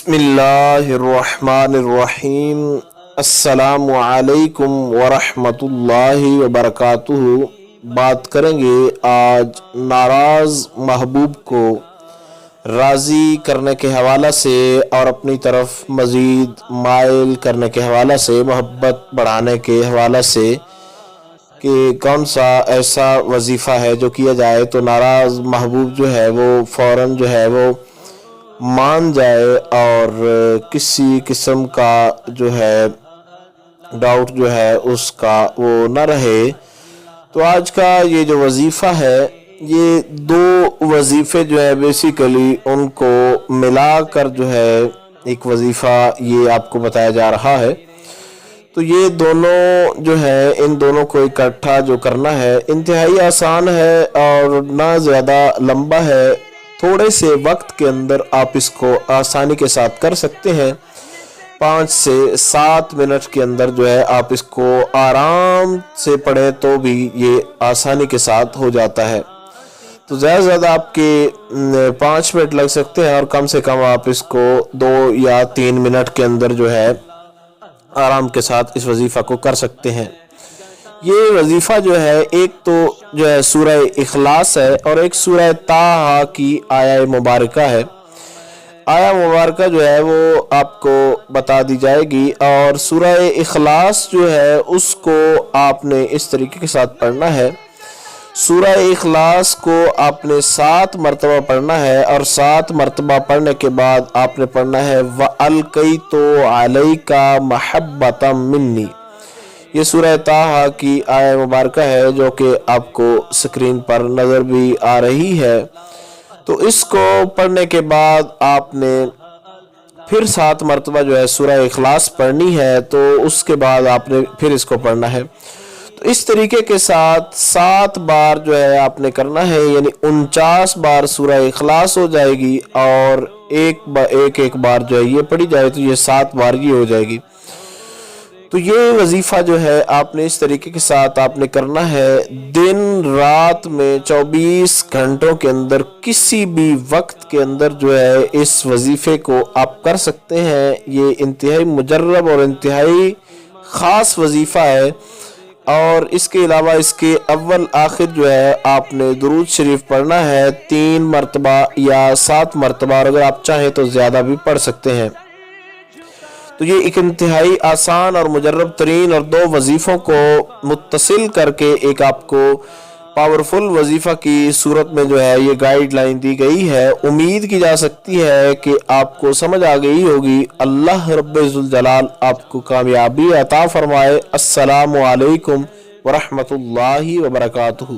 बिस्मिल्लाहिर्रहमानिर्रहीम। अस्सलामु अलैकुम वरहमतुल्लाहि वबरकातुहू। बात करेंगे आज नाराज़ महबूब को राज़ी करने के हवाला से और अपनी तरफ मज़ीद माइल करने के हवाला से, मोहब्बत बढ़ाने के हवाला से कि कौन सा ऐसा वजीफ़ा है जो किया जाए तो नाराज़ महबूब जो है वो फ़ौरन जो है वो मान जाए और किसी किस्म का जो है डाउट जो है उसका वो न रहे। तो आज का ये जो वजीफ़ा है, ये दो वजीफ़े जो है बेसिकली उनको मिलाकर जो है एक वजीफ़ा ये आपको बताया जा रहा है। तो ये दोनों जो है, इन दोनों को इकट्ठा जो करना है इंतहाई आसान है और ना ज़्यादा लंबा है। थोड़े से वक्त के अंदर आप इसको आसानी के साथ कर सकते हैं। 5 से 7 मिनट के अंदर जो है आप इसको आराम से पढ़े तो भी ये आसानी के साथ हो जाता है। तो ज़्यादा से ज़्यादा आपके 5 मिनट लग सकते हैं और कम से कम आप इसको 2 या 3 मिनट के अंदर जो है आराम के साथ इस वजीफ़ा को कर सकते हैं। ये वजीफ़ा जो है एक तो जो है सूरह इखलास है और एक सूरह ताहा की आया मुबारका है। आया मुबारका जो है वो आपको बता दी जाएगी और सूरह इखलास जो है उसको आपने इस तरीके के साथ पढ़ना है। सूरह इखलास को आपने 7 मरतबा पढ़ना है और 7 मरतबा पढ़ने के बाद आपने पढ़ना है व अलकैतु अलैका महब्बतम मिन्नी। ये सूरह ताहा की आया मुबारका है जो कि आपको स्क्रीन पर नज़र भी आ रही है। तो इसको पढ़ने के बाद आपने फिर 7 मरतबा जो है सूरह इखलास पढ़नी है, तो उसके बाद आपने फिर इसको पढ़ना है। तो इस तरीके के साथ 7 बार जो है आपने करना है, यानी 49 बार सूरह इखलास हो जाएगी और एक बार जो है ये पढ़ी जाए तो ये 7 बार ये हो जाएगी। तो ये वजीफ़ा जो है आपने इस तरीके के साथ आपने करना है। दिन रात में 24 घंटों के अंदर किसी भी वक्त के अंदर जो है इस वजीफ़े को आप कर सकते हैं। ये इंतहाई मुजर्रब और इंतहाई ख़ास वजीफ़ा है और इसके अलावा इसके अव्वल आखिर जो है आपने दुरूद शरीफ पढ़ना है 3 मरतबा या 7 मरतबा, और अगर आप चाहें तो ज़्यादा भी पढ़ सकते हैं। तो ये एक इंतहाई आसान और मुजर्रब तरीन और 2 वजीफ़ों को मुत्तसिल करके एक आपको पावरफुल वजीफ़ा की सूरत में जो है ये गाइडलाइन दी गई है। उम्मीद की जा सकती है कि आपको समझ आ गई होगी। अल्लाह रब्बुल जलाल आपको कामयाबी अता फरमाए। अस्सलामु अलैकुम वरहमतुल्लाहि वबरकातुहू।